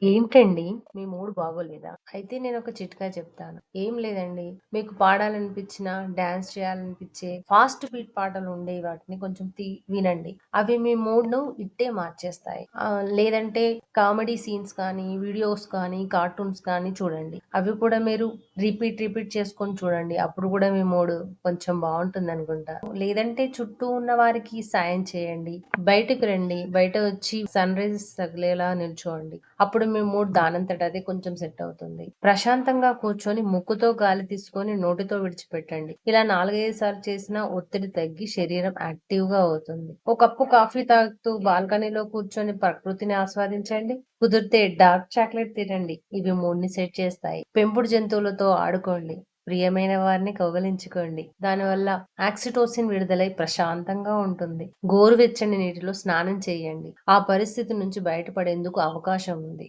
ఏంటండి? మీ మూడ్ బాగోలేదా? అయితే నేనొక చిట్కా చెప్తాను. ఏం లేదండి. మీకు పాడాలనిపించినా, డాన్స్ చేయాలనిపించే ఫాస్ట్ బీట్ పాటలుండేవి వాటిని కొంచెం వినండి. అవి మీ మూడ్‌ను ఇట్టే మార్చేస్తాయి. లేదంటే కామెడీ సీన్స్ కానీ, వీడియోస్ కానీ, కార్టూన్స్ కానీ చూడండి. అవి కూడా మీరు రిపీట్ చేసుకొని చూడండి. అప్పుడు కూడా మీ మూడ్ కొంచెం బావుంటుందనుకుంటా. లేదంటే చుట్టూ ఉన్న వారికి సాయం చేయండి. బయటకు రండి. బయట వచ్చి సన్ రైజెస్ తగిలేలా నిల్చోండి. అప్పుడు మీ మూడ్ దానంతట అదే కొంచెం సెట్ అవుతుంది. ప్రశాంతంగా కూర్చొని ముక్కుతో గాలి తీసుకొని నోటితో విడిచిపెట్టండి. ఇలా 4, 5 సార్లు చేసినా ఒత్తిడి తగ్గి శరీరం యాక్టివ్‌గా అవుతుంది. ఒక కప్పు కాఫీ తాగుతూ బాల్కనీలో కూర్చొని ప్రకృతిని ఆస్వాదించండి. కుదిరితే డార్క్ చాక్లెట్ తినండి. ఇవి మూడ్‌ని సెట్ చేస్తాయి. పెంపుడు జంతువులతో ఆడుకోండి. ప్రియమైన వారిని కౌగలించుకోండి. దానివల్ల ఆక్సిటోసిన్ విడుదలై ప్రశాంతంగా ఉంటుంది. గోరువెచ్చని నీటిలో స్నానం చేయండి. ఆ పరిస్థితి నుంచి బయటపడేందుకు అవకాశం ఉంది.